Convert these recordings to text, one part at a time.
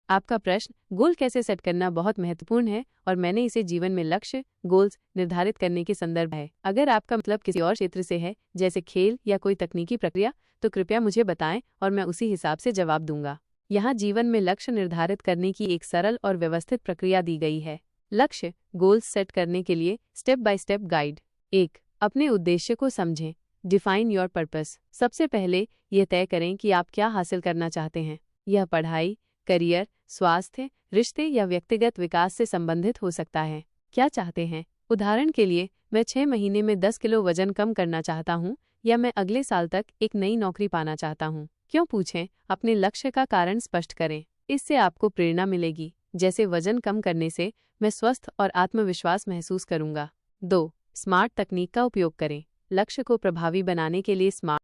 आपका प्रश्न गोल कैसे सेट करना बहुत महत्वपूर्ण है और मैंने इसे जीवन में लक्ष्य गोल्स निर्धारित करने के संदर्भ है। अगर आपका मतलब किसी और क्षेत्र से है, जैसे खेल या कोई तकनीकी प्रक्रिया, तो कृपया मुझे बताएं और मैं उसी हिसाब से जवाब दूंगा। यहाँ जीवन में लक्ष्य निर्धारित करने की एक सरल और व्यवस्थित प्रक्रिया दी गई है। लक्ष्य गोल्स सेट करने के लिए स्टेप बाय स्टेप गाइड। 1. अपने उद्देश्य को समझें। Define your purpose. सबसे पहले यह तय करें कि आप क्या हासिल करना चाहते हैं। यह पढ़ाई, करियर, स्वास्थ्य, रिश्ते या व्यक्तिगत विकास से संबंधित हो सकता है। क्या चाहते हैं? उदाहरण के लिए, मैं 6 महीने में 10 किलो वजन कम करना चाहता हूँ, या मैं अगले साल तक एक नई नौकरी पाना चाहता हूँ। क्यों पूछें? अपने लक्ष्य का कारण स्पष्ट करें। इससे आपको प्रेरणा मिलेगी, जैसे वजन कम करने से मैं स्वस्थ और आत्मविश्वास महसूस करूंगा। 2. स्मार्ट तकनीक का उपयोग करें। लक्ष्य को प्रभावी बनाने के लिए स्मार्ट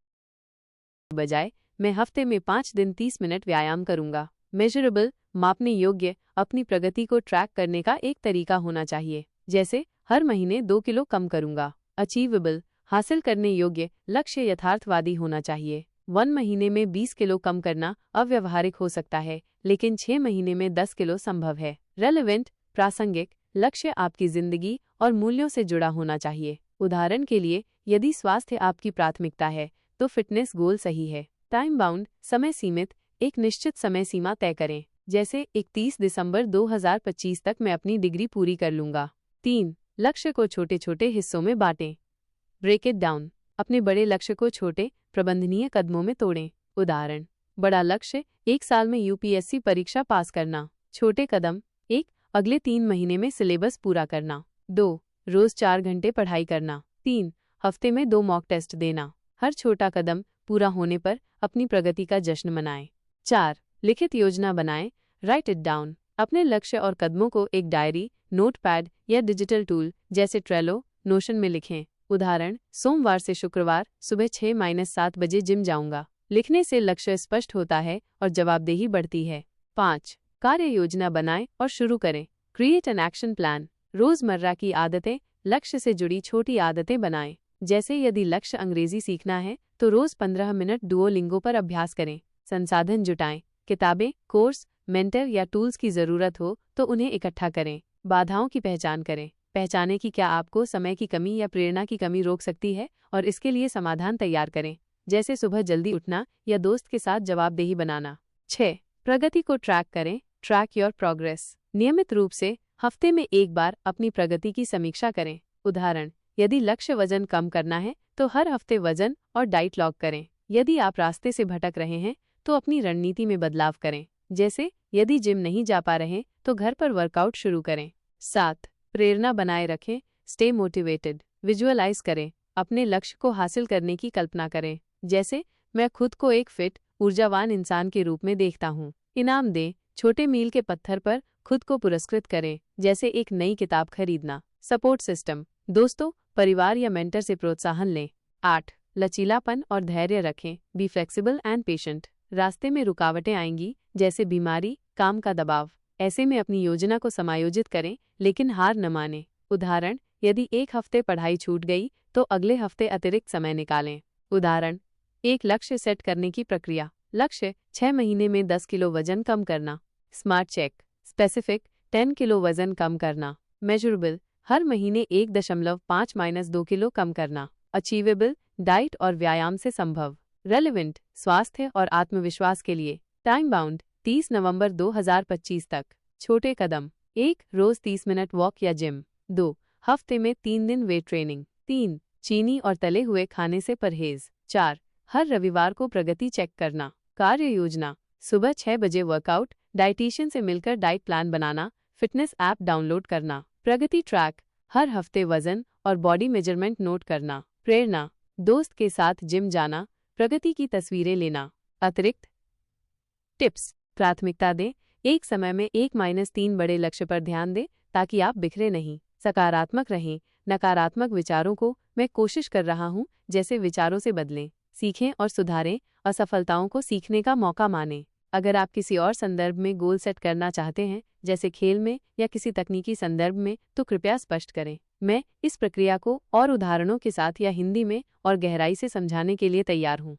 बजाय मैं हफ्ते में 5 दिन 30 मिनट व्यायाम करूंगा। मेजरेबल, मापने योग्य, अपनी प्रगति को ट्रैक करने का एक तरीका होना चाहिए, जैसे हर महीने 2 किलो कम करूंगा। अचीवेबल, हासिल करने योग्य, लक्ष्य यथार्थवादी होना चाहिए। 1 महीने में 20 किलो कम करना अव्यावहारिक हो सकता है, लेकिन 6 महीने में 10 किलो संभव है। रेलेवेंट, प्रासंगिक, लक्ष्य आपकी जिंदगी और मूल्यों से जुड़ा होना चाहिए। उदाहरण के लिए, यदि स्वास्थ्य आपकी प्राथमिकता है, तो फिटनेस गोल सही है। टाइम बाउंड, समय सीमित, एक निश्चित समय सीमा तय करें, जैसे 31 दिसंबर 2025 तक मैं अपनी डिग्री पूरी कर लूंगा। 3. लक्ष्य को छोटे छोटे हिस्सों में बांटें। Break it down. अपने बड़े लक्ष्य को छोटे, प्रबंधनीय कदमों में तोड़ें। उदाहरण, बड़ा लक्ष्य 1 साल में यूपीएससी परीक्षा पास करना। छोटे कदम, 1. अगले 3 महीने में सिलेबस पूरा करना। 2. रोज 4 घंटे पढ़ाई करना। 3. हफ्ते में 2 मॉक टेस्ट देना। हर छोटा कदम पूरा होने पर अपनी प्रगति का जश्न मनाएं। 4. लिखित योजना बनाएं। Right it down. अपने लक्ष्य और कदमों को एक डायरी, नोटपैड या डिजिटल टूल जैसे ट्रेलो, नोशन में लिखें। उदाहरण, सोमवार से शुक्रवार सुबह 6-7 बजे जिम जाऊंगा। लिखने से लक्ष्य स्पष्ट होता है और जवाबदेही बढ़ती है। 5. कार्य योजना बनाएं और शुरू करें। Create an action plan. रोजमर्रा की आदतें, लक्ष्य से जुड़ी छोटी आदतें बनाएं। जैसे यदि लक्ष्य अंग्रेजी सीखना है, तो रोज 15 मिनट डुओलिंगो पर अभ्यास करें। संसाधन जुटाएं। किताबें, कोर्स, मेंटर या टूल्स की जरूरत हो तो उन्हें इकट्ठा करें। बाधाओं की पहचान करें। पहचानें कि क्या आपको समय की कमी या प्रेरणा की कमी रोक सकती है और इसके लिए समाधान तैयार करें, जैसे सुबह जल्दी उठना या दोस्त के साथ जवाबदेही बनाना। 6. प्रगति को ट्रैक करें। Track your progress. नियमित रूप से हफ्ते में एक बार अपनी प्रगति की समीक्षा करें। उदाहरण, यदि लक्ष्य वजन कम करना है, तो हर हफ्ते वजन और डाइट लॉग करें। यदि आप रास्ते से भटक रहे हैं, तो अपनी रणनीति में बदलाव करें, जैसे यदि जिम नहीं जा पा रहे तो घर पर वर्कआउट शुरू करें। 7. प्रेरणा बनाए रखें। Stay motivated. विजुअलाइज करें। अपने लक्ष्य को हासिल करने की कल्पना करें, जैसे मैं खुद को एक फिट, ऊर्जावान इंसान के रूप में देखता हूँ। इनाम दें। छोटे मील के पत्थर पर खुद को पुरस्कृत करें, जैसे एक नई किताब खरीदना। सपोर्ट सिस्टम, दोस्तों, परिवार या मेंटर से प्रोत्साहन लें। 8. लचीलापन और धैर्य रखें। Be flexible and patient. रास्ते में रुकावटें आएंगी, जैसे बीमारी, काम का दबाव। ऐसे में अपनी योजना को समायोजित करें, लेकिन हार न मानें। उदाहरण, यदि एक हफ्ते पढ़ाई छूट गई, तो अगले हफ्ते अतिरिक्त समय निकालें। उदाहरण, एक लक्ष्य सेट करने की प्रक्रिया। लक्ष्य, 6 महीने में 10 किलो वजन कम करना। Smart check. स्पेसिफिक, 10 किलो वजन कम करना। मेजरेबल, हर महीने 1.5-2 किलो कम करना। अचीवेबल, डाइट और व्यायाम से संभव। रेलेवेंट, स्वास्थ्य और आत्मविश्वास के लिए। टाइम बाउंड, 30 नवंबर 2025 तक। छोटे कदम, 1. रोज 30 मिनट वॉक या जिम। 2. हफ्ते में 3 दिन वेट ट्रेनिंग। 3. चीनी और तले हुए खाने से परहेज। 4. हर रविवार को प्रगति चेक करना। कार्य योजना, सुबह 6 बजे वर्कआउट, डाइटिशियन से मिलकर डाइट प्लान बनाना, फिटनेस ऐप डाउनलोड करना। प्रगति ट्रैक, हर हफ्ते वजन और बॉडी मेजरमेंट नोट करना। प्रेरणा, दोस्त के साथ जिम जाना, प्रगति की तस्वीरें लेना। अतिरिक्त टिप्स, प्राथमिकता दें। एक समय में 1-3 बड़े लक्ष्य पर ध्यान दें, ताकि आप बिखरे नहीं। सकारात्मक रहें। नकारात्मक विचारों को मैं कोशिश कर रहा हूं जैसे विचारों से बदलें। सीखें और सुधारें। असफलताओं को सीखने का मौका मानें। अगर आप किसी और संदर्भ में गोल सेट करना चाहते हैं, जैसे खेल में या किसी तकनीकी संदर्भ में, तो कृपया स्पष्ट करें। मैं इस प्रक्रिया को और उदाहरणों के साथ या हिंदी में और गहराई से समझाने के लिए तैयार हूँ।